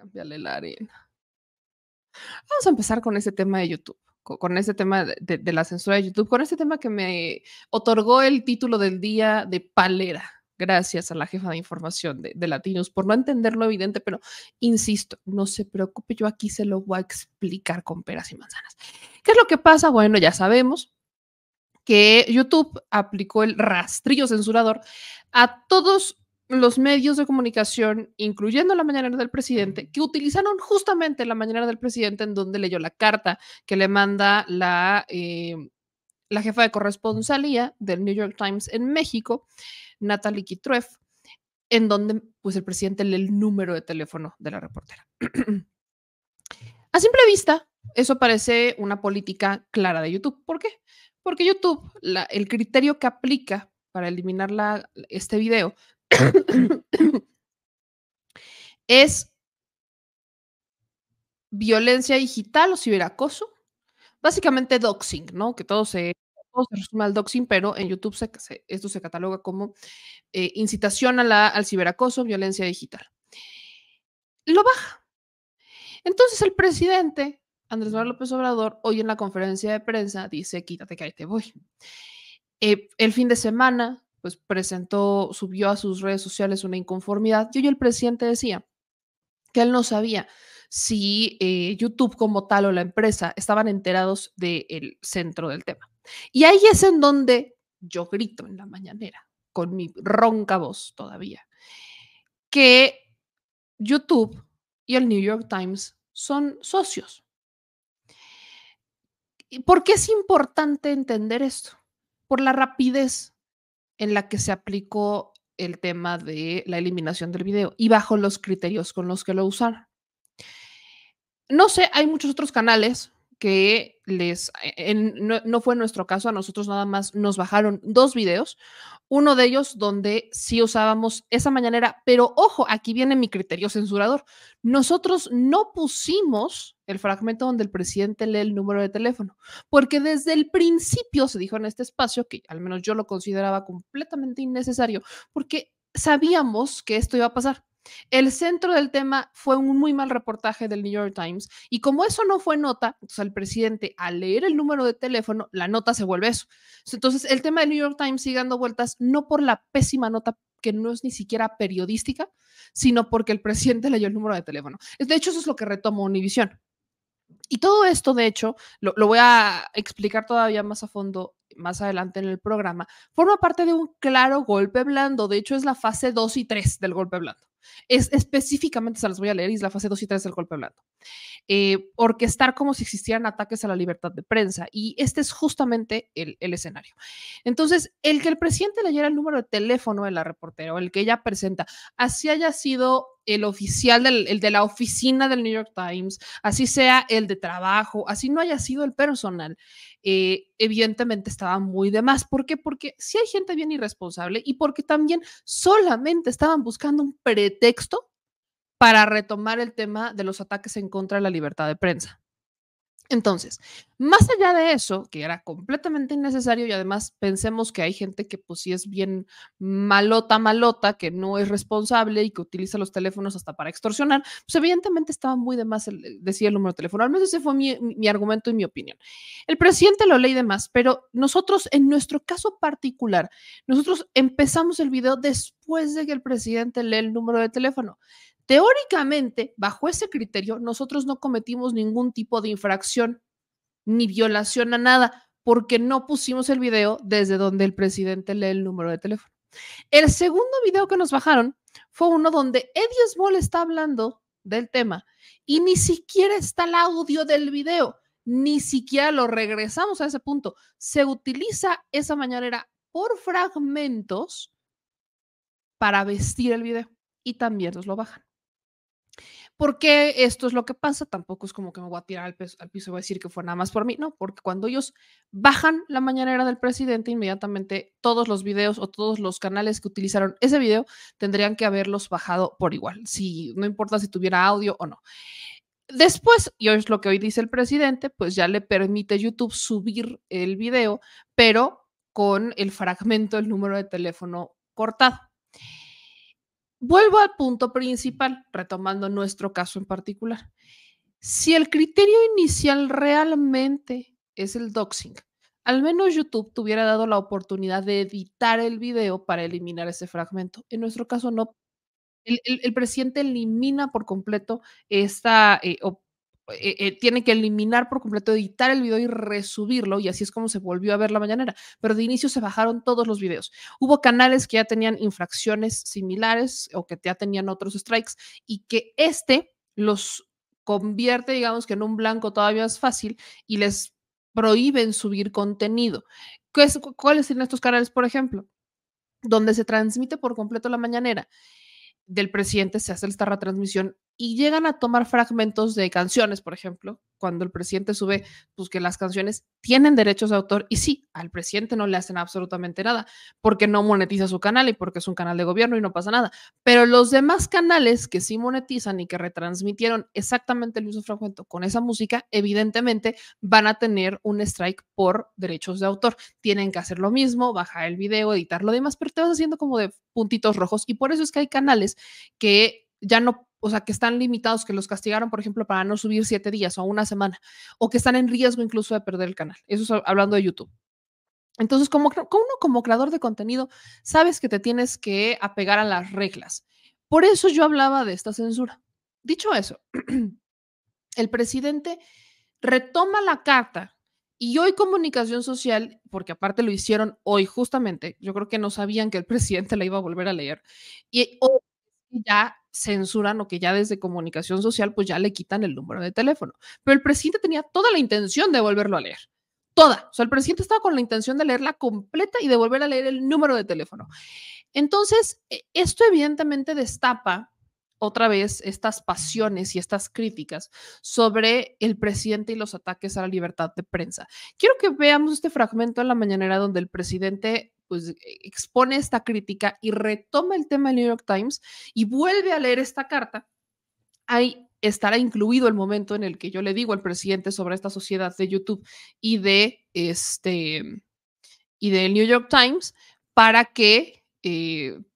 Cámbiale la arena. Vamos a empezar con ese tema de YouTube, con ese tema de la censura de YouTube, con ese tema que me otorgó el título del día de palera. Gracias a la jefa de información de Latinos por no entender lo evidente, pero insisto, no se preocupe, yo aquí se lo voy a explicar con peras y manzanas. ¿Qué es lo que pasa? Bueno, ya sabemos que YouTube aplicó el rastrillo censurador a todos los medios de comunicación, incluyendo la mañanera del presidente, que utilizaron justamente la mañanera del presidente en donde leyó la carta que le manda la jefa de corresponsalía del New York Times en México, Natalie Kitrueff, en donde pues el presidente lee el número de teléfono de la reportera. A simple vista, eso parece una política clara de YouTube. ¿Por qué? Porque YouTube, el criterio que aplica para eliminar este video es violencia digital o ciberacoso, básicamente doxing, ¿no? Que todo se resume al doxing, pero en YouTube esto se cataloga como incitación al ciberacoso, violencia digital. Lo baja. Entonces el presidente, Andrés Manuel López Obrador, hoy en la conferencia de prensa dice, quítate que ahí te voy. El fin de semana, pues subió a sus redes sociales una inconformidad y hoy el presidente decía que él no sabía si YouTube como tal o la empresa estaban enterados del centro del tema. Y ahí es en donde yo grito en la mañanera, con mi ronca voz todavía, que YouTube y el New York Times son socios. ¿Y por qué es importante entender esto? Por la rapidez en la que se aplicó el tema de la eliminación del video y bajo los criterios con los que lo usaron. No sé, hay muchos otros canales que no fue nuestro caso, a nosotros nada más nos bajaron 2 videos, uno de ellos donde sí usábamos esa mañanera, pero ojo, aquí viene mi criterio censurador. Nosotros no pusimos el fragmento donde el presidente lee el número de teléfono, porque desde el principio se dijo en este espacio, que al menos yo lo consideraba completamente innecesario, porque sabíamos que esto iba a pasar. El centro del tema fue un muy mal reportaje del New York Times y como eso no fue nota, entonces el presidente al leer el número de teléfono, la nota se vuelve eso. Entonces el tema del New York Times sigue dando vueltas no por la pésima nota que no es ni siquiera periodística, sino porque el presidente leyó el número de teléfono. De hecho, eso es lo que retomó Univision. Y todo esto, de hecho, lo voy a explicar todavía más a fondo más adelante en el programa, forma parte de un claro golpe blando. De hecho, es la fase 2 y 3 del golpe blando. Específicamente se las voy a leer y es la fase 2 y 3 del golpe blando. Orquestar como si existieran ataques a la libertad de prensa. Y este es justamente el escenario. Entonces, el que el presidente leyera el número de teléfono de la reportera o el que ella presenta, así haya sido el oficial, el de la oficina del New York Times, así sea el de trabajo, así no haya sido el personal, evidentemente estaba muy de más. ¿Por qué? Porque sí hay gente bien irresponsable y porque también solamente estaban buscando un pretexto para retomar el tema de los ataques en contra de la libertad de prensa. Entonces, más allá de eso, que era completamente innecesario y además pensemos que hay gente que pues sí es bien malota, que no es responsable y que utiliza los teléfonos hasta para extorsionar, pues evidentemente estaba muy de más decir el número de teléfono. Al menos ese fue mi argumento y mi opinión. El presidente lo leí de más, pero nosotros, en nuestro caso particular, nosotros empezamos el video después de que el presidente lee el número de teléfono. Teóricamente, bajo ese criterio, nosotros no cometimos ningún tipo de infracción ni violación a nada, porque no pusimos el video desde donde el presidente lee el número de teléfono. El segundo video que nos bajaron fue uno donde Eddie Small está hablando del tema y ni siquiera está el audio del video, ni siquiera lo regresamos a ese punto. Se utiliza esa mañanera por fragmentos para vestir el video y también nos lo bajan. ¿Por qué esto es lo que pasa? Tampoco es como que me voy a tirar al piso y voy a decir que fue nada más por mí, no, porque cuando ellos bajan la mañanera del presidente, inmediatamente todos los videos o todos los canales que utilizaron ese video tendrían que haberlos bajado por igual, no importa si tuviera audio o no. Después, y es lo que hoy dice el presidente, pues ya le permite YouTube subir el video, pero con el fragmento, el número de teléfono cortado. Vuelvo al punto principal, retomando nuestro caso en particular. Si el criterio inicial realmente es el doxing, al menos YouTube te hubiera dado la oportunidad de editar el video para eliminar ese fragmento. En nuestro caso no. El presidente elimina por completo esta, tiene que eliminar por completo, editar el video y resubirlo, y así es como se volvió a ver la mañanera. Pero de inicio se bajaron todos los videos. Hubo canales que ya tenían infracciones similares o que ya tenían otros strikes y que los convierte, digamos que en un blanco todavía es fácil y les prohíben subir contenido. ¿Cuáles son estos canales, por ejemplo? Donde se transmite por completo la mañanera del presidente, se hace esta retransmisión y llegan a tomar fragmentos de canciones, por ejemplo, cuando el presidente sube, pues que las canciones tienen derechos de autor y sí, al presidente no le hacen absolutamente nada porque no monetiza su canal y porque es un canal de gobierno y no pasa nada. Pero los demás canales que sí monetizan y que retransmitieron exactamente el mismo fragmento con esa música, evidentemente van a tener un strike por derechos de autor. Tienen que hacer lo mismo, bajar el video, editar lo demás, pero te vas haciendo como de puntitos rojos y por eso es que hay canales que ya no, o sea, que están limitados, que los castigaron, por ejemplo, para no subir 7 días o una semana, o que están en riesgo incluso de perder el canal. Eso es hablando de YouTube. Entonces, como creador de contenido, sabes que te tienes que apegar a las reglas. Por eso yo hablaba de esta censura. Dicho eso, el presidente retoma la carta y hoy Comunicación Social, porque aparte lo hicieron hoy justamente, yo creo que no sabían que el presidente la iba a volver a leer, y hoy ya censuran o que ya desde Comunicación Social pues ya le quitan el número de teléfono. Pero el presidente tenía toda la intención de volverlo a leer. Toda. O sea, el presidente estaba con la intención de leerla completa y de volver a leer el número de teléfono. Entonces, esto evidentemente destapa otra vez estas pasiones y estas críticas sobre el presidente y los ataques a la libertad de prensa. Quiero que veamos este fragmento en la mañanera donde el presidente pues expone esta crítica y retoma el tema del New York Times y vuelve a leer esta carta. Ahí estará incluido el momento en el que yo le digo al presidente sobre esta sociedad de YouTube y de y del New York Times para que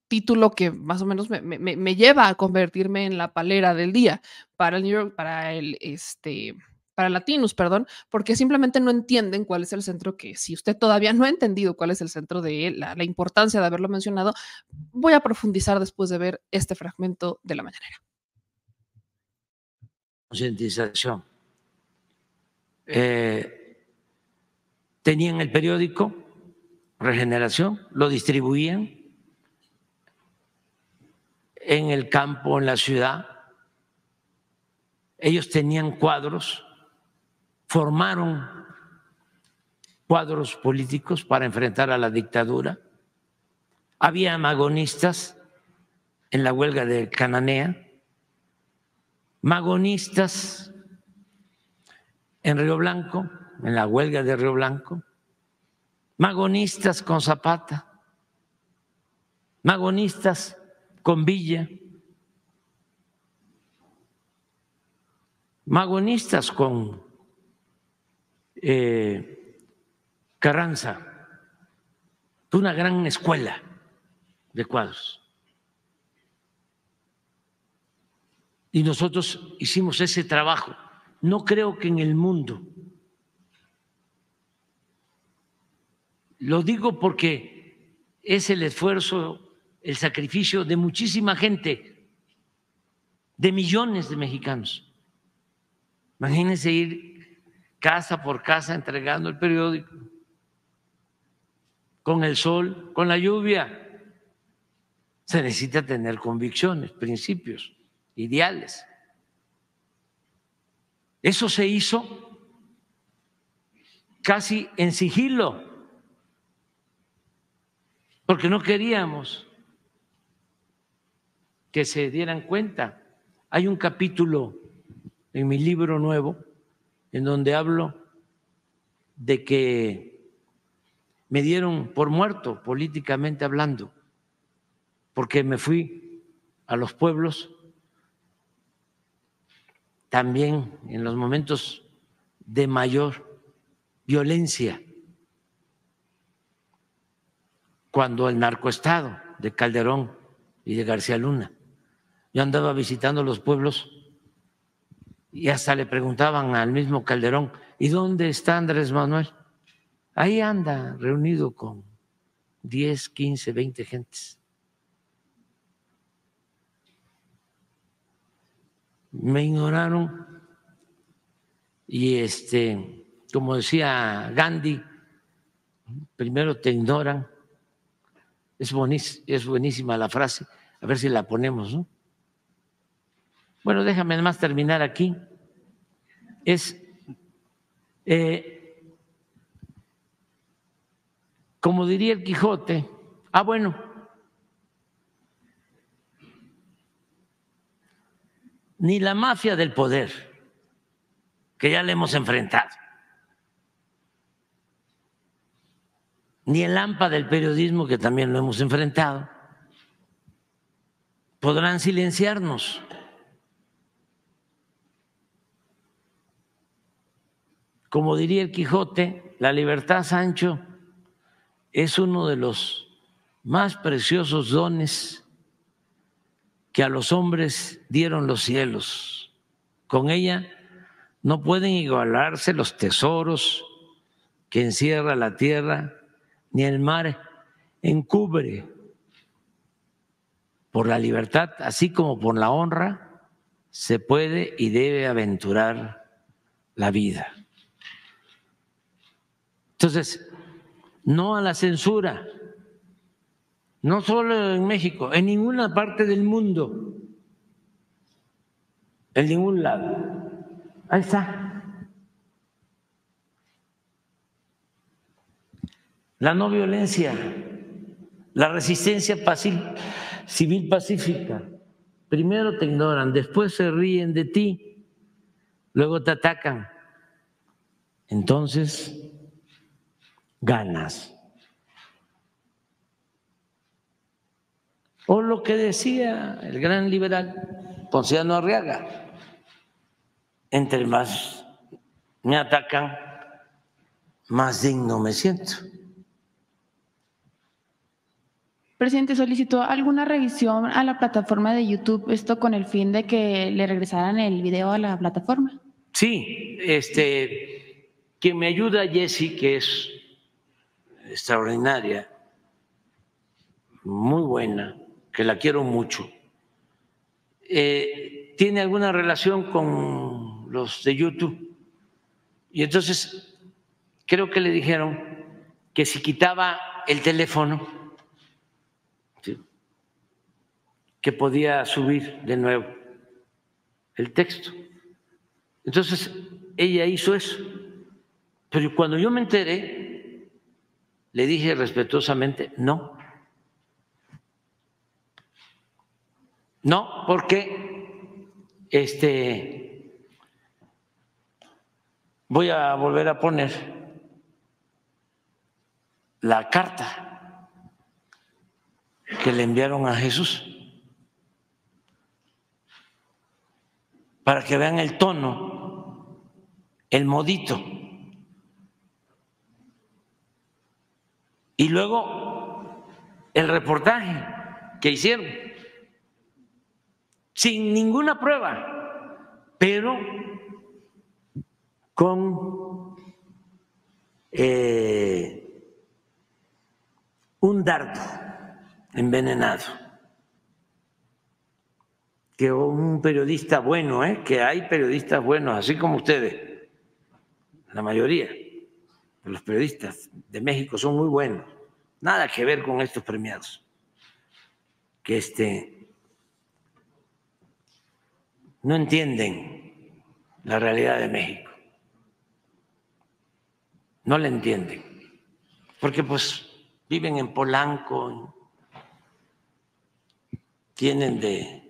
título que más o menos me lleva a convertirme en la palera del día para el New York, para Latinos, perdón, porque simplemente no entienden cuál es el centro que, si usted todavía no ha entendido cuál es el centro de la importancia de haberlo mencionado, voy a profundizar después de ver este fragmento de la mañanera. Concientización. Tenían el periódico Regeneración, lo distribuían en el campo, en la ciudad. Ellos tenían cuadros, formaron cuadros políticos para enfrentar a la dictadura. Había magonistas en la huelga de Cananea, magonistas en Río Blanco, en la huelga de Río Blanco, magonistas con Zapata, magonistas con Villa, magonistas con Carranza. Fue una gran escuela de cuadros. Y nosotros hicimos ese trabajo. No creo que en el mundo. Lo digo porque es el esfuerzo, el sacrificio de muchísima gente, de millones de mexicanos. Imagínense ir casa por casa entregando el periódico, con el sol, con la lluvia. Se necesita tener convicciones, principios, ideales. Eso se hizo casi en sigilo, porque no queríamos que se dieran cuenta. Hay un capítulo en mi libro nuevo en donde hablo de que me dieron por muerto políticamente hablando, porque me fui a los pueblos también en los momentos de mayor violencia, cuando el narcoestado de Calderón y de García Luna Yo andaba visitando los pueblos y hasta le preguntaban al mismo Calderón, ¿y dónde está Andrés Manuel? Ahí anda reunido con 10, 15, 20 gentes. Me ignoraron y como decía Gandhi, primero te ignoran. Es buenísima la frase, a ver si la ponemos, ¿no? Bueno, déjame además terminar aquí. Como diría el Quijote, bueno, ni la mafia del poder, que ya le hemos enfrentado, ni el AMPA del periodismo, que también lo hemos enfrentado, podrán silenciarnos. Como diría el Quijote, la libertad, Sancho, es uno de los más preciosos dones que a los hombres dieron los cielos. Con ella no pueden igualarse los tesoros que encierra la tierra, ni el mar encubre. Por la libertad, así como por la honra, se puede y debe aventurar la vida. Entonces, no a la censura, no solo en México, en ninguna parte del mundo, en ningún lado. Ahí está. La no violencia, la resistencia civil pacífica. Primero te ignoran, después se ríen de ti, luego te atacan. Entonces, ganas. O lo que decía el gran liberal Ponciano Arriaga, entre más me atacan, más digno me siento. Presidente, solicitó alguna revisión a la plataforma de YouTube, esto con el fin de que le regresaran el video a la plataforma. Sí, quien me ayuda, Jessy, que es extraordinaria, muy buena, que la quiero mucho, tiene alguna relación con los de YouTube. Y entonces creo que le dijeron que si quitaba el teléfono, ¿sí?, que podía subir de nuevo el texto. Entonces ella hizo eso. Pero cuando yo me enteré, le dije respetuosamente, no, porque voy a volver a poner la carta que le enviaron a Jesús para que vean el tono, el modito. Y luego el reportaje que hicieron, sin ninguna prueba, pero con un dardo envenenado, que un periodista bueno, que hay periodistas buenos, así como ustedes, la mayoría de los periodistas de México son muy buenos, nada que ver con estos premiados, que no entienden la realidad de México, no la entienden, porque pues viven en Polanco, tienen de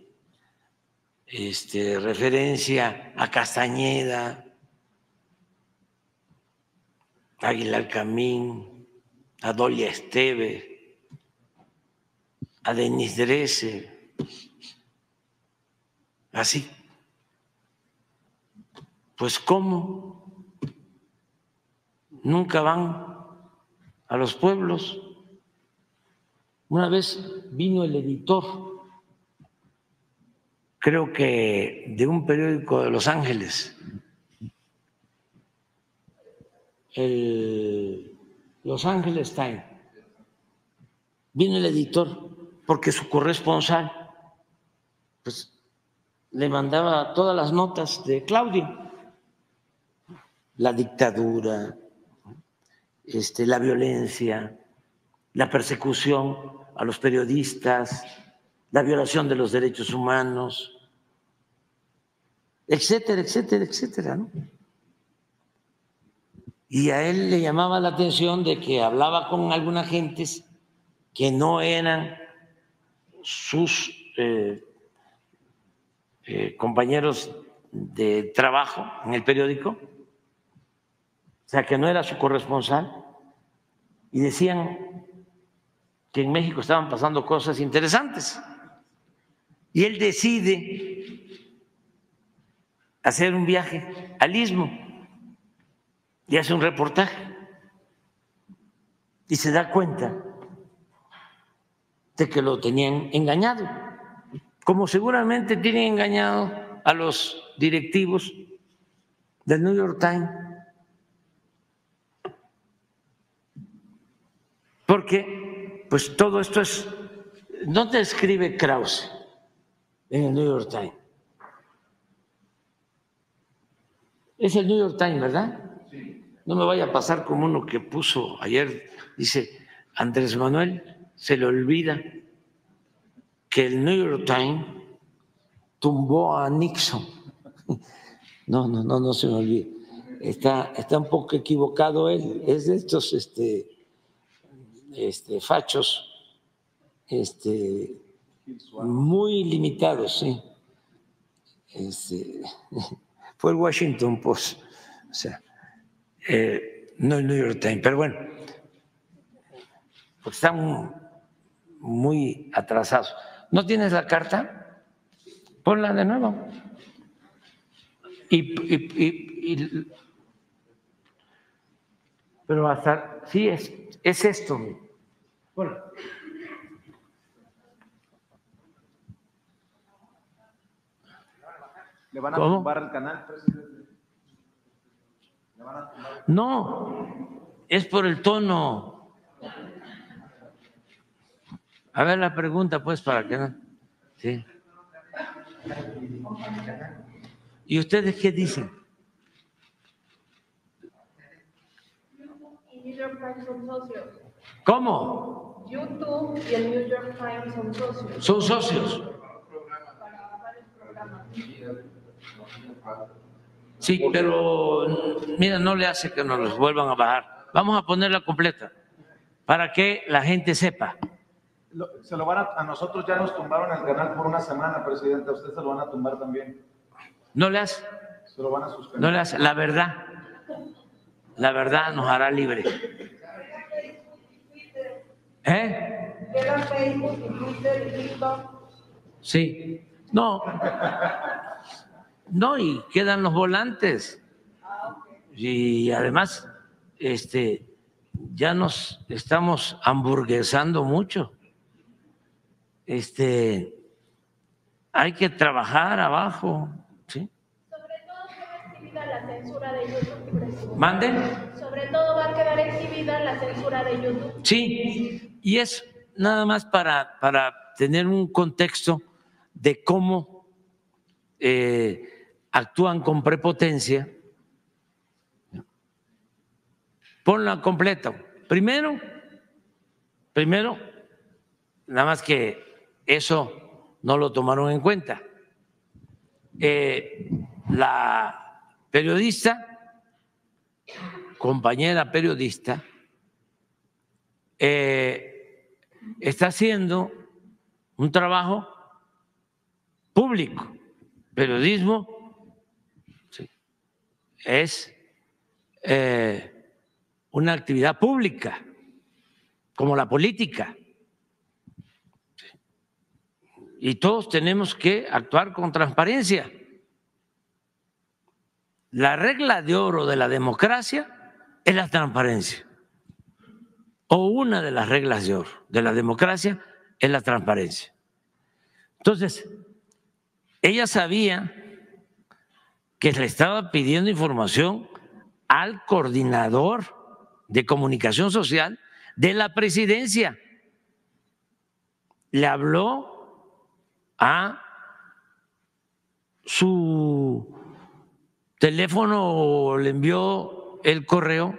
referencia a Castañeda, a Aguilar Camín, a Dolia Esteves, a Denise Dresser, así. Pues ¿cómo? Nunca van a los pueblos. Una vez vino el editor creo que de un periódico de Los Ángeles, el Los Angeles Times. Vino el editor porque su corresponsal pues le mandaba todas las notas de Claudio, la dictadura, la violencia, la persecución a los periodistas, la violación de los derechos humanos, etcétera, etcétera, etcétera, ¿no? Y a él le llamaba la atención de que hablaba con algunas gentes que no eran sus compañeros de trabajo en el periódico, o sea, que no era su corresponsal, y decían que en México estaban pasando cosas interesantes. Y él decide hacer un viaje al Istmo y hace un reportaje y se da cuenta de que lo tenían engañado, como seguramente tienen engañado a los directivos del New York Times, porque pues todo esto es, no te escribe Krause en el New York Times, es el New York Times, ¿verdad? Sí. No me vaya a pasar como uno que puso ayer, dice Andrés Manuel, se le olvida que el New York Times tumbó a Nixon. No se me olvide. Está un poco equivocado él, es de estos fachos muy limitados, sí. Fue el Washington Post, o sea, no el New York Times, pero bueno, pues están muy atrasados. ¿No tienes la carta? Ponla de nuevo. Pero hasta, sí, es esto. Bueno. ¿Le van a tumbar el canal, presidente? ¿Le van a tumbar el canal? No, es por el tono. A ver la pregunta, pues, para que no. Sí. ¿Y ustedes qué dicen? Y New York Times son socios. ¿Cómo? YouTube y el New York Times son socios. Son socios. Para varios programas. Sí, pero mira, no le hace que nos los vuelvan a bajar. Vamos a ponerla completa para que la gente sepa. Se lo van a nosotros ya nos tumbaron el canal por una semana, presidente. A usted se lo van a tumbar también. No le hace. Se lo van a suspender. No le hace. La verdad nos hará libre. Queda Facebook y Twitter y TikTok. Sí. No, y quedan los volantes. Y además, ya nos estamos hamburguesando mucho. Hay que trabajar abajo, ¿sí? Sobre todo queda exhibida la censura de YouTube, presidente. ¿Manden? Sobre todo va a quedar exhibida la censura de YouTube. Sí, y es nada más para tener un contexto de cómo actúan con prepotencia. Ponla completa. Primero, nada más que eso no lo tomaron en cuenta. La periodista, compañera periodista, está haciendo un trabajo público. Periodismo sí, es una actividad pública, como la política. Y todos tenemos que actuar con transparencia. La regla de oro de la democracia es la transparencia. O una de las reglas de oro de la democracia es la transparencia. Entonces, ella sabía que le estaba pidiendo información al coordinador de comunicación social de la presidencia. Le habló a su teléfono o le envió el correo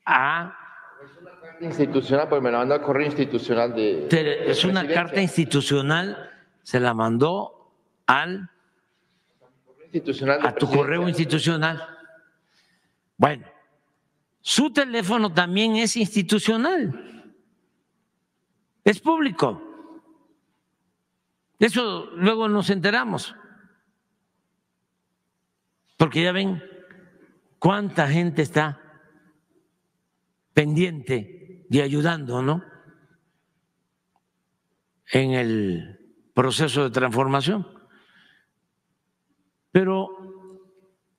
a... Institucional, pues me la mandó al correo institucional de Es una carta institucional, se la mandó al... institucional de a tu presidencia. correo institucional. Bueno, su teléfono también es institucional, es público. Eso luego nos enteramos, porque ya ven cuánta gente está pendiente y ayudando, ¿no?, en el proceso de transformación. Pero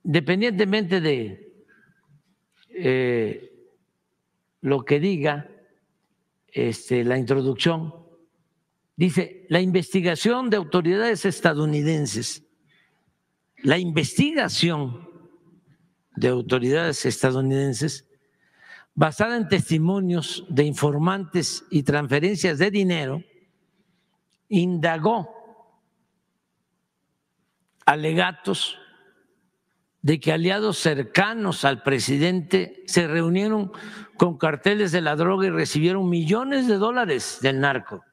independientemente de lo que diga la introducción, dice: la investigación de autoridades estadounidenses, la investigación de autoridades estadounidenses basada en testimonios de informantes y transferencias de dinero, indagó alegatos de que aliados cercanos al presidente se reunieron con carteles de la droga y recibieron millones de dólares del narco.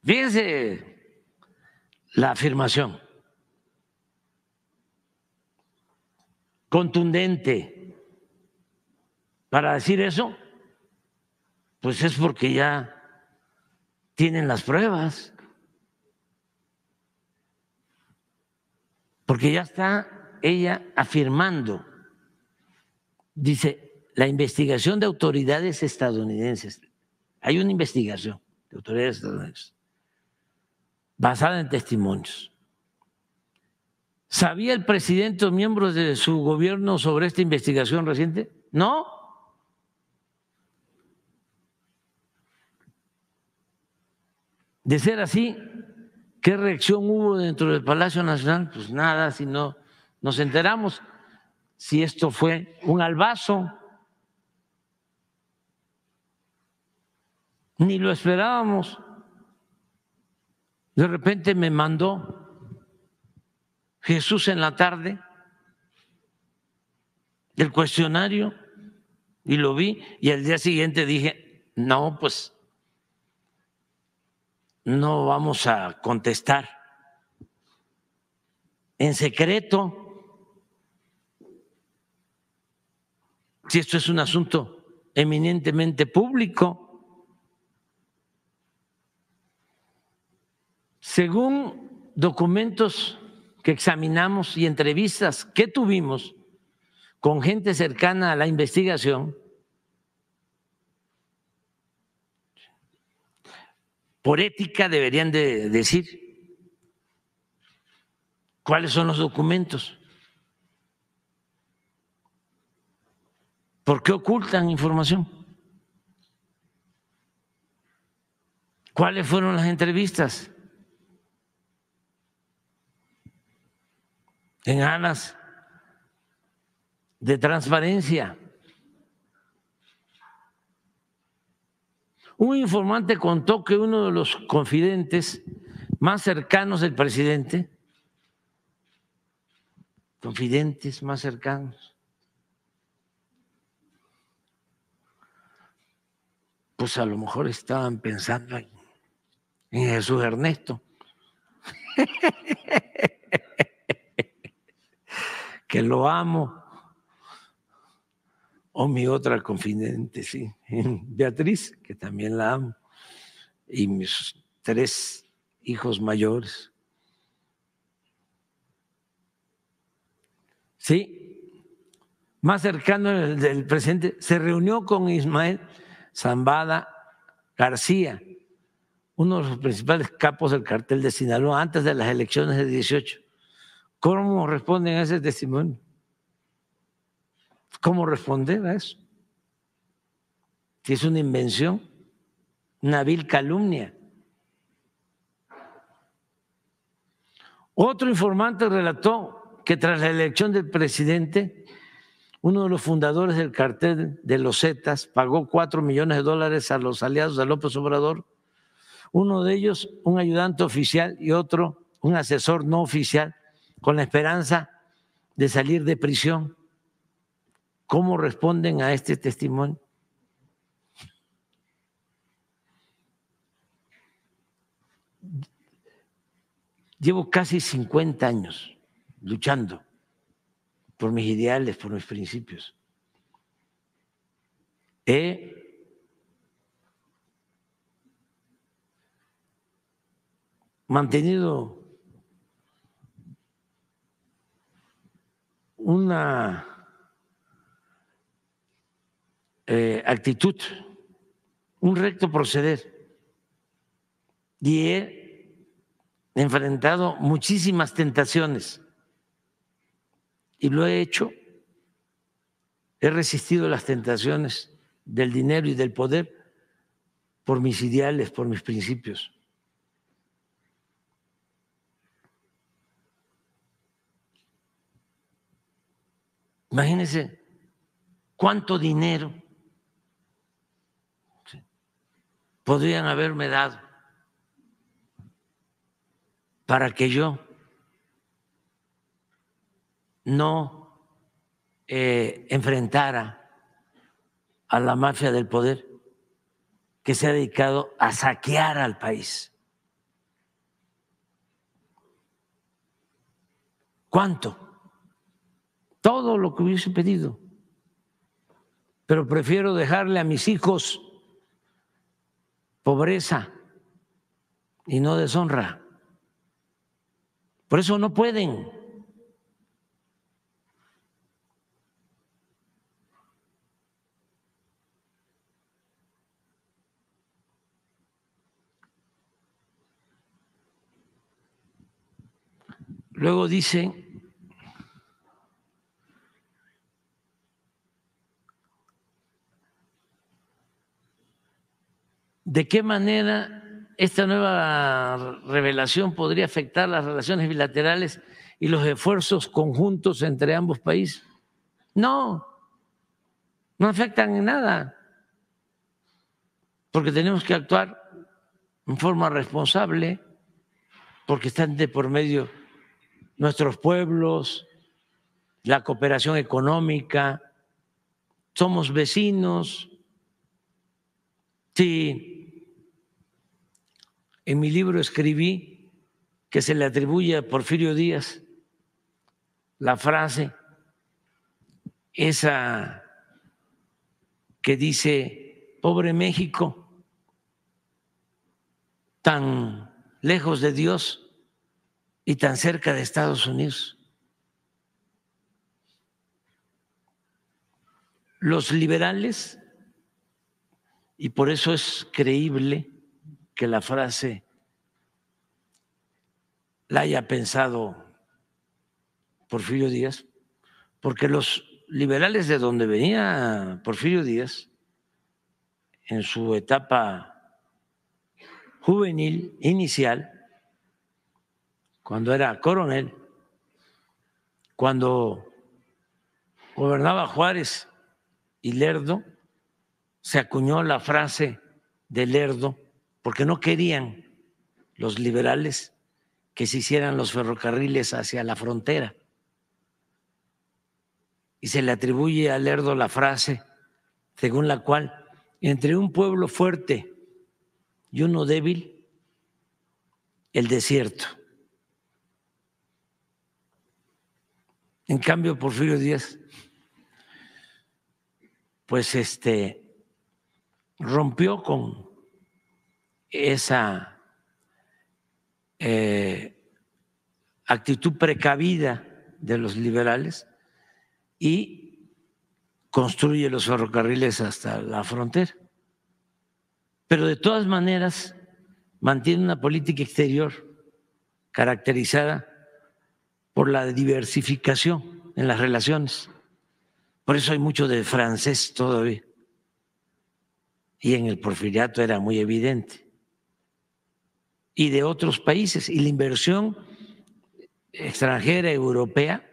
Fíjense la afirmación contundente. Para decir eso, pues es porque ya tienen las pruebas, porque ya está ella afirmando. Dice: la investigación de autoridades estadounidenses. Hay una investigación de autoridades estadounidenses basada en testimonios. ¿Sabía el presidente o miembros de su gobierno sobre esta investigación reciente? No. De ser así, ¿qué reacción hubo dentro del Palacio Nacional? Pues nada, si no nos enteramos si esto fue un albazo. Ni lo esperábamos. De repente me mandó Jesús en la tarde el cuestionario y lo vi, y al día siguiente dije: no, pues no vamos a contestar en secreto si esto es un asunto eminentemente público. Según documentos que examinamos y entrevistas que tuvimos con gente cercana a la investigación, por ética deberían de decir cuáles son los documentos. ¿Por qué ocultan información? ¿Cuáles fueron las entrevistas? En aras de transparencia. Un informante contó que uno de los confidentes más cercanos del presidente, confidentes más cercanos, pues a lo mejor estaban pensando en Jesús Ernesto, que lo amo, o mi otra confidente, sí, Beatriz, que también la amo, y mis 3 hijos mayores. Sí, más cercano del presidente, se reunió con Ismael Zambada García, uno de los principales capos del cartel de Sinaloa, antes de las elecciones de 18. ¿Cómo responden a ese testimonio? ¿Cómo responder a eso? Si es una invención, una vil calumnia. Otro informante relató que tras la elección del presidente, uno de los fundadores del cartel de los Zetas pagó $4 millones a los aliados de López Obrador, uno de ellos un ayudante oficial y otro un asesor no oficial, con la esperanza de salir de prisión. ¿Cómo responden a este testimonio? Llevo casi 50 años luchando por mis ideales, por mis principios. He mantenido una actitud, un recto proceder, y he enfrentado muchísimas tentaciones y lo he hecho. He resistido las tentaciones del dinero y del poder por mis ideales, por mis principios. Imagínense cuánto dinero podrían haberme dado para que yo no enfrentara a la mafia del poder que se ha dedicado a saquear al país. ¿Cuánto? Todo lo que hubiese pedido, pero prefiero dejarle a mis hijos pobreza y no deshonra. Por eso no pueden. Luego dicen ¿de qué manera esta nueva revelación podría afectar las relaciones bilaterales y los esfuerzos conjuntos entre ambos países? No afectan en nada, porque tenemos que actuar en forma responsable, porque están de por medio nuestros pueblos, la cooperación económica, somos vecinos. Sí. En mi libro escribí que se le atribuye a Porfirio Díaz la frase esa que dice: pobre México, tan lejos de Dios y tan cerca de Estados Unidos. Los liberales, y por eso es creíble que la frase la haya pensado Porfirio Díaz, porque los liberales de donde venía Porfirio Díaz en su etapa juvenil, inicial, cuando era coronel, cuando gobernaba Juárez y Lerdo, se acuñó la frase de Lerdo, porque no querían los liberales que se hicieran los ferrocarriles hacia la frontera. Y se le atribuye a Lerdo la frase según la cual entre un pueblo fuerte y uno débil, el desierto. En cambio, Porfirio Díaz, pues rompió con esa actitud precavida de los liberales y construye los ferrocarriles hasta la frontera. Pero de todas maneras mantiene una política exterior caracterizada por la diversificación en las relaciones. Por eso hay mucho de francés todavía. Y en el porfiriato era muy evidente. Y de otros países. Y la inversión extranjera europea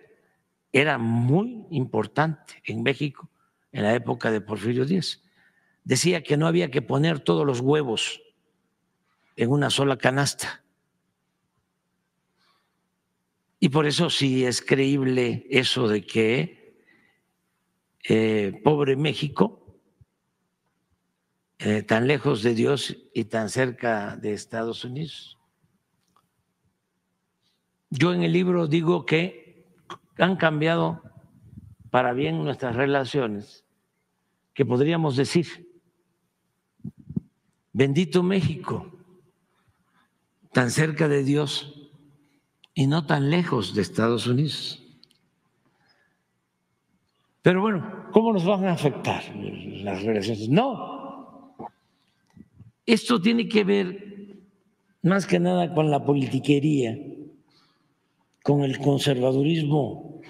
era muy importante en México en la época de Porfirio Díaz. Decía que no había que poner todos los huevos en una sola canasta. Y por eso sí es creíble eso de que pobre México, tan lejos de Dios y tan cerca de Estados Unidos. Yo en el libro digo que han cambiado para bien nuestras relaciones, que podríamos decir, bendito México, tan cerca de Dios y no tan lejos de Estados Unidos. Pero bueno, ¿cómo nos van a afectar las relaciones? No, esto tiene que ver más que nada con la politiquería, con el conservadurismo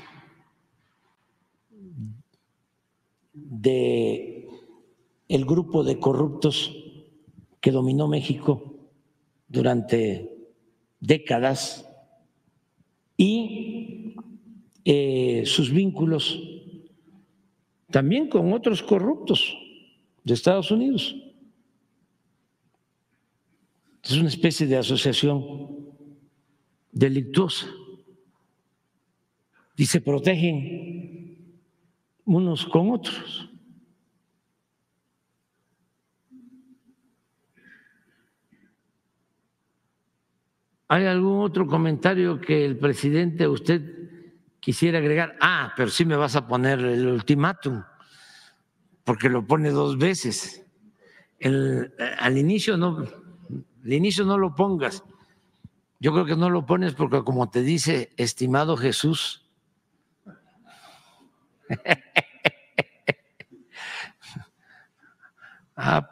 de el grupo de corruptos que dominó México durante décadas y sus vínculos también con otros corruptos de Estados Unidos. Es una especie de asociación delictuosa y se protegen unos con otros. ¿Hay algún otro comentario que el presidente usted quisiera agregar? Ah, pero sí me vas a poner el ultimátum, porque lo pone 2 veces. Al inicio no lo pongas. Yo creo que no lo pones porque como te dice, estimado Jesús,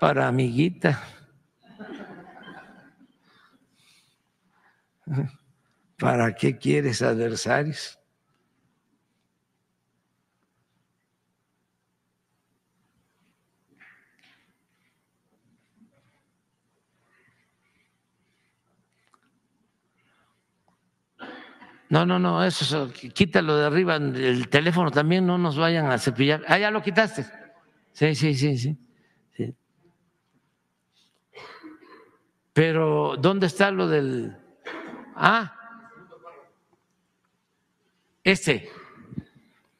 para amiguita. ¿Para qué quieres adversarios? No, eso, quítalo de arriba, el teléfono también, no nos vayan a cepillar. Ah, ya lo quitaste. Sí. Pero, ¿dónde está lo del...?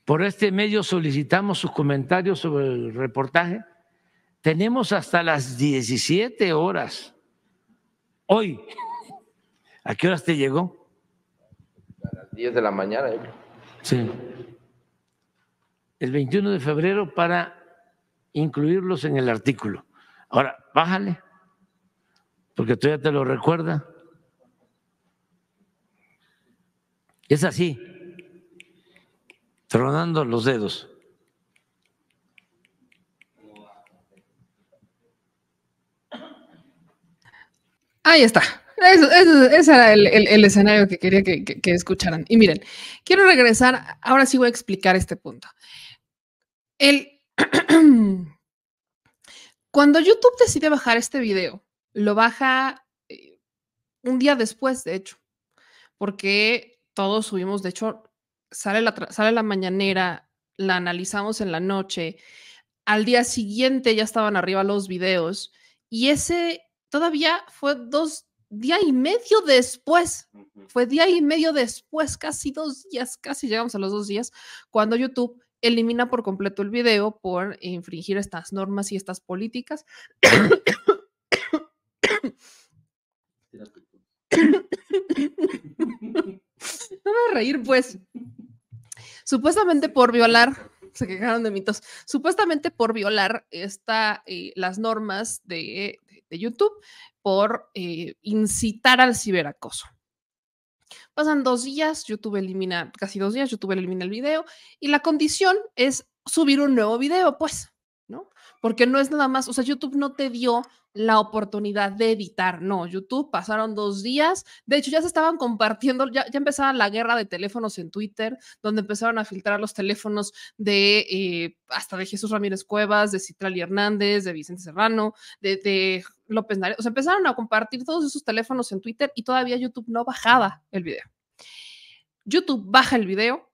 Por este medio solicitamos sus comentarios sobre el reportaje. Tenemos hasta las 17 horas. Hoy. ¿A qué horas te llegó? A las 10 de la mañana. Sí. El 21 de febrero para incluirlos en el artículo. Ahora, bájale, porque todavía te lo recuerda. Es así, tronando los dedos. Ahí está. Ese era el escenario que quería que escucharan. Y miren, quiero regresar, ahora sí voy a explicar este punto. Cuando YouTube decide bajar este video, lo baja un día después, de hecho, porque todos subimos, de hecho, sale la mañanera, la analizamos en la noche, al día siguiente ya estaban arriba los videos y ese todavía fue día y medio después, casi 2 días, casi llegamos a los 2 días, cuando YouTube elimina por completo el video por infringir estas normas y estas políticas. No me voy a reír, pues. Supuestamente por violar, se quejaron de mitos, supuestamente por violar las normas de YouTube, por incitar al ciberacoso. Pasan 2 días, casi 2 días, YouTube elimina el video y la condición es subir un nuevo video, pues, ¿no? Porque no es nada más, o sea, YouTube no te dio la oportunidad de editar, no, YouTube pasaron 2 días, de hecho ya se estaban compartiendo, ya empezaba la guerra de teléfonos en Twitter, donde empezaron a filtrar los teléfonos hasta de Jesús Ramírez Cuevas, de Citlali Hernández, de Vicente Serrano, de López Navarro, o sea, empezaron a compartir todos esos teléfonos en Twitter y todavía YouTube no bajaba el video. YouTube baja el video,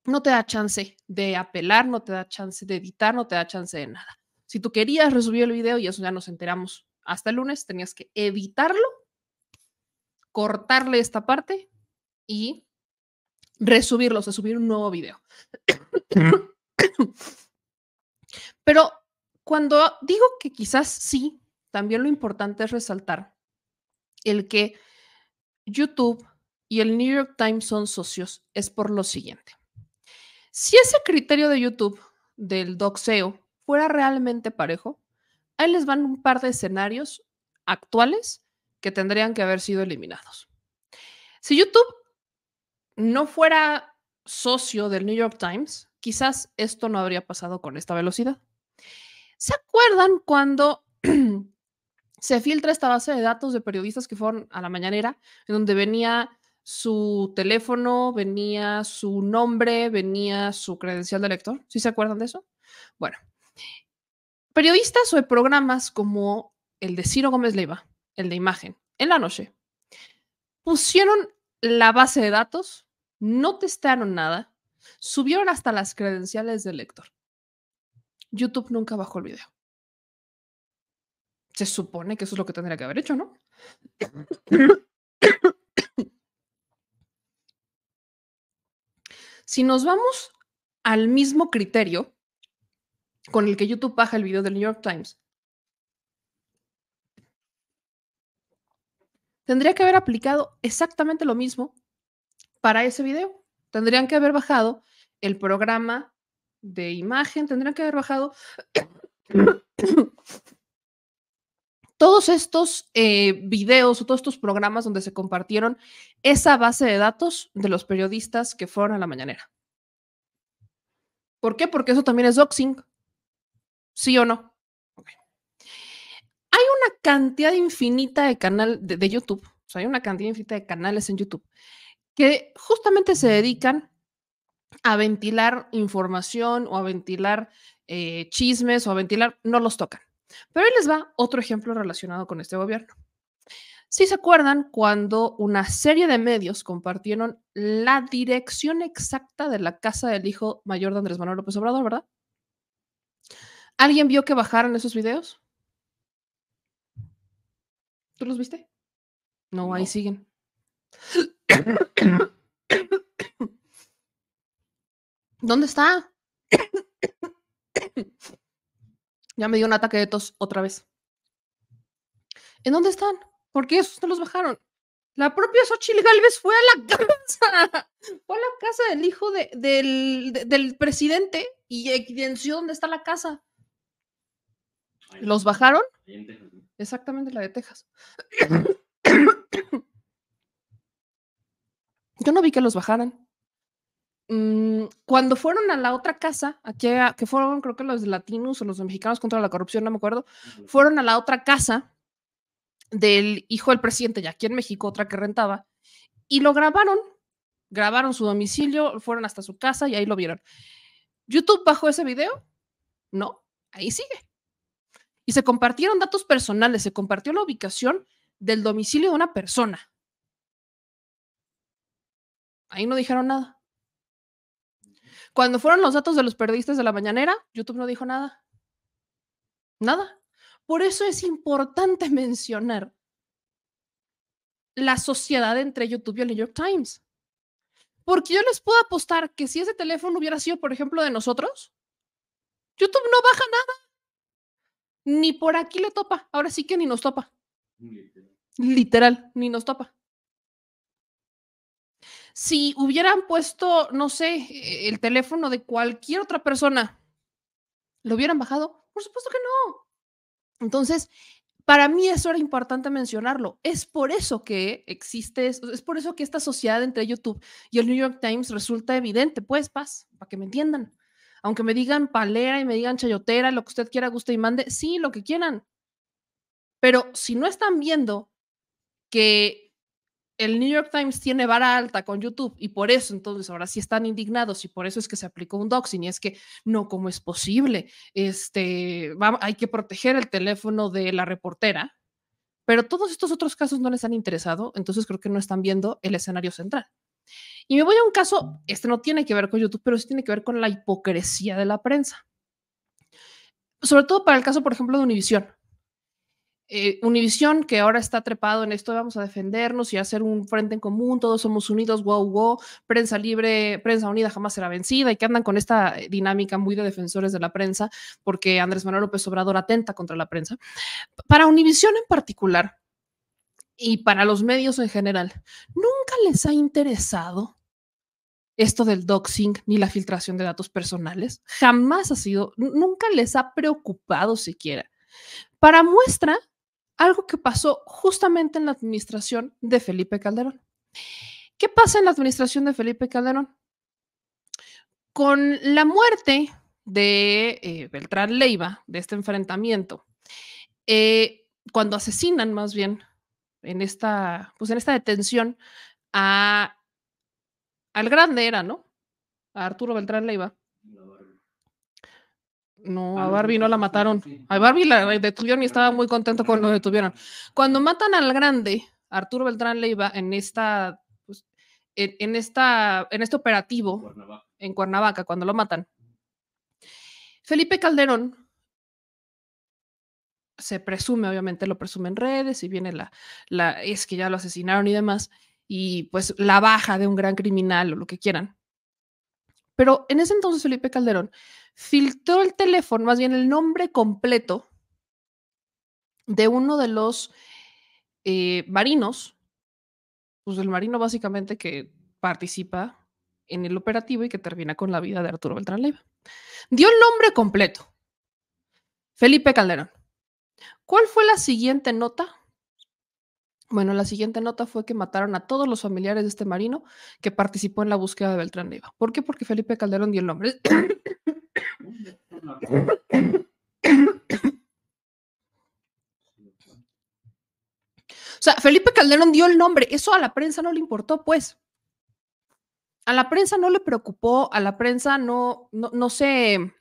no te da chance de apelar, no te da chance de editar, no te da chance de nada. Si tú querías resubir el video, y eso ya nos enteramos hasta el lunes, tenías que editarlo, cortarle esta parte y resubirlo, o sea, subir un nuevo video. Pero cuando digo que quizás sí, también lo importante es resaltar el que YouTube y el New York Times son socios, es por lo siguiente. Si ese criterio de YouTube del doxeo fuera realmente parejo, ahí les van un par de escenarios actuales que tendrían que haber sido eliminados. Si YouTube no fuera socio del New York Times, quizás esto no habría pasado con esta velocidad. ¿Se acuerdan cuando se filtra esta base de datos de periodistas que fueron a la mañanera, en donde venía su teléfono, venía su nombre, venía su credencial de lector? ¿Sí se acuerdan de eso? Bueno, periodistas o de programas como el de Ciro Gómez Leiva, el de Imagen, en la noche, pusieron la base de datos, no testearon nada, subieron hasta las credenciales del lector. YouTube nunca bajó el video. Se supone que eso es lo que tendría que haber hecho, ¿no? Si nos vamos al mismo criterio con el que YouTube baja el video del New York Times, tendría que haber aplicado exactamente lo mismo para ese video. Tendrían que haber bajado el programa de Imagen, tendrían que haber bajado todos estos videos o todos estos programas donde se compartieron esa base de datos de los periodistas que fueron a la mañanera. ¿Por qué? Porque eso también es doxing. ¿Sí o no? Okay. Hay una cantidad infinita de canales de YouTube, o sea, hay una cantidad infinita de canales en YouTube que justamente se dedican a ventilar información o a ventilar chismes o a ventilar, no los tocan. Pero ahí les va otro ejemplo relacionado con este gobierno. ¿Sí se acuerdan cuando una serie de medios compartieron la dirección exacta de la casa del hijo mayor de Andrés Manuel López Obrador, verdad? ¿Alguien vio que bajaran esos videos? ¿Tú los viste? No, ahí siguen. ¿Dónde está? Ya me dio un ataque de tos otra vez. ¿En dónde están? ¿Por qué esos no los bajaron? La propia Xochitl Gálvez fue a la casa. Fue a la casa del hijo del presidente y evidenció dónde está la casa. ¿Los bajaron? Exactamente, la de Texas. Yo no vi que los bajaran. Cuando fueron a la otra casa, que fueron creo que los de Latinos o los de Mexicanos contra la Corrupción, no me acuerdo, fueron a la otra casa del hijo del presidente, ya aquí en México, otra que rentaba, y lo grabaron su domicilio, fueron hasta su casa y ahí lo vieron. ¿YouTube bajó ese video? No, ahí sigue. Y se compartieron datos personales, se compartió la ubicación del domicilio de una persona. Ahí no dijeron nada. Cuando fueron los datos de los periodistas de la mañanera, YouTube no dijo nada. Nada. Por eso es importante mencionar la sociedad entre YouTube y el New York Times. Porque yo les puedo apostar que si ese teléfono hubiera sido, por ejemplo, de nosotros, YouTube no baja nada. Ni por aquí le topa. Ahora sí que ni nos topa. Literal, ni nos topa. Si hubieran puesto, no sé, el teléfono de cualquier otra persona, ¿lo hubieran bajado? Por supuesto que no. Entonces, para mí eso era importante mencionarlo. Es por eso que existe, es por eso que esta sociedad entre YouTube y el New York Times resulta evidente, pues, paz, para que me entiendan. Aunque me digan palera y me digan chayotera, lo que usted quiera, guste y mande, sí, lo que quieran. Pero si no están viendo que el New York Times tiene vara alta con YouTube y por eso entonces ahora sí están indignados y por eso es que se aplicó un doxing y es que no, ¿cómo es posible? Hay que proteger el teléfono de la reportera, pero todos estos otros casos no les han interesado, entonces creo que no están viendo el escenario central. Y me voy a un caso, este no tiene que ver con YouTube, pero sí tiene que ver con la hipocresía de la prensa. Sobre todo para el caso, por ejemplo, de Univisión. Univisión, que ahora está trepado en esto, vamos a defendernos y hacer un frente en común, todos somos unidos, wow, wow, prensa libre, prensa unida jamás será vencida, y que andan con esta dinámica muy de defensores de la prensa, porque Andrés Manuel López Obrador atenta contra la prensa. Para Univisión en particular, y para los medios en general, nunca les ha interesado esto del doxing ni la filtración de datos personales. Jamás ha sido, nunca les ha preocupado siquiera. Para muestra, algo que pasó justamente en la administración de Felipe Calderón. ¿Qué pasa en la administración de Felipe Calderón? Con la muerte de Beltrán Leiva, de este enfrentamiento, cuando asesinan más bien en esta detención al grande era, ¿no? A Arturo Beltrán Leiva. No, a Barbie no la mataron. A Barbie la detuvieron y estaba muy contento cuando lo detuvieron. Cuando matan al grande, Arturo Beltrán Leiva, en esta, pues, en este operativo en Cuernavaca, cuando lo matan, Felipe Calderón se presume, obviamente lo presume en redes, y viene es que ya lo asesinaron y demás, y pues la baja de un gran criminal o lo que quieran. Pero en ese entonces Felipe Calderón filtró el teléfono, más bien el nombre completo de uno de los marinos, pues el marino básicamente que participa en el operativo y que termina con la vida de Arturo Beltrán Leiva. Dio el nombre completo. Felipe Calderón. ¿Cuál fue la siguiente nota? Bueno, la siguiente nota fue que mataron a todos los familiares de este marino que participó en la búsqueda de Beltrán Leiva. ¿Por qué? Porque Felipe Calderón dio el nombre. O sea, Felipe Calderón dio el nombre. Eso a la prensa no le importó, pues. A la prensa no le preocupó, a la prensa no se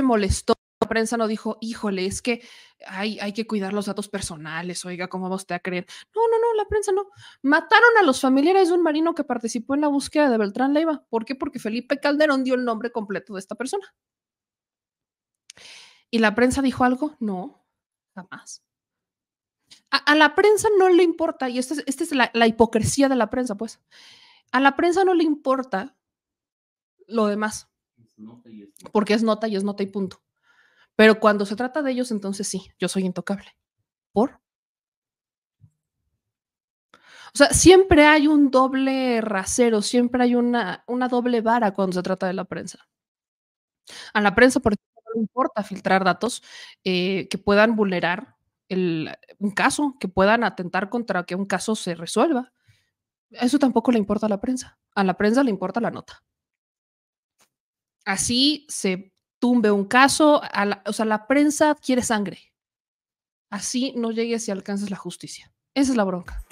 molestó. La prensa no dijo, híjole, es que hay que cuidar los datos personales, oiga, ¿cómo va usted a creer? No, la prensa no. Mataron a los familiares de un marino que participó en la búsqueda de Beltrán Leiva. ¿Por qué? Porque Felipe Calderón dio el nombre completo de esta persona. ¿Y la prensa dijo algo? No, jamás. A la prensa no le importa, y esta es la hipocresía de la prensa, pues. A la prensa no le importa lo demás, porque es nota y punto. Pero cuando se trata de ellos, entonces sí, yo soy intocable. ¿Por? O sea, siempre hay un doble rasero, siempre hay una doble vara cuando se trata de la prensa. A la prensa, por ejemplo, no le importa filtrar datos que puedan vulnerar un caso, que puedan atentar contra que un caso se resuelva. Eso tampoco le importa a la prensa. A la prensa le importa la nota. Así se tumbe un caso, o sea, la prensa quiere sangre. Así no llegues y alcances la justicia. Esa es la bronca.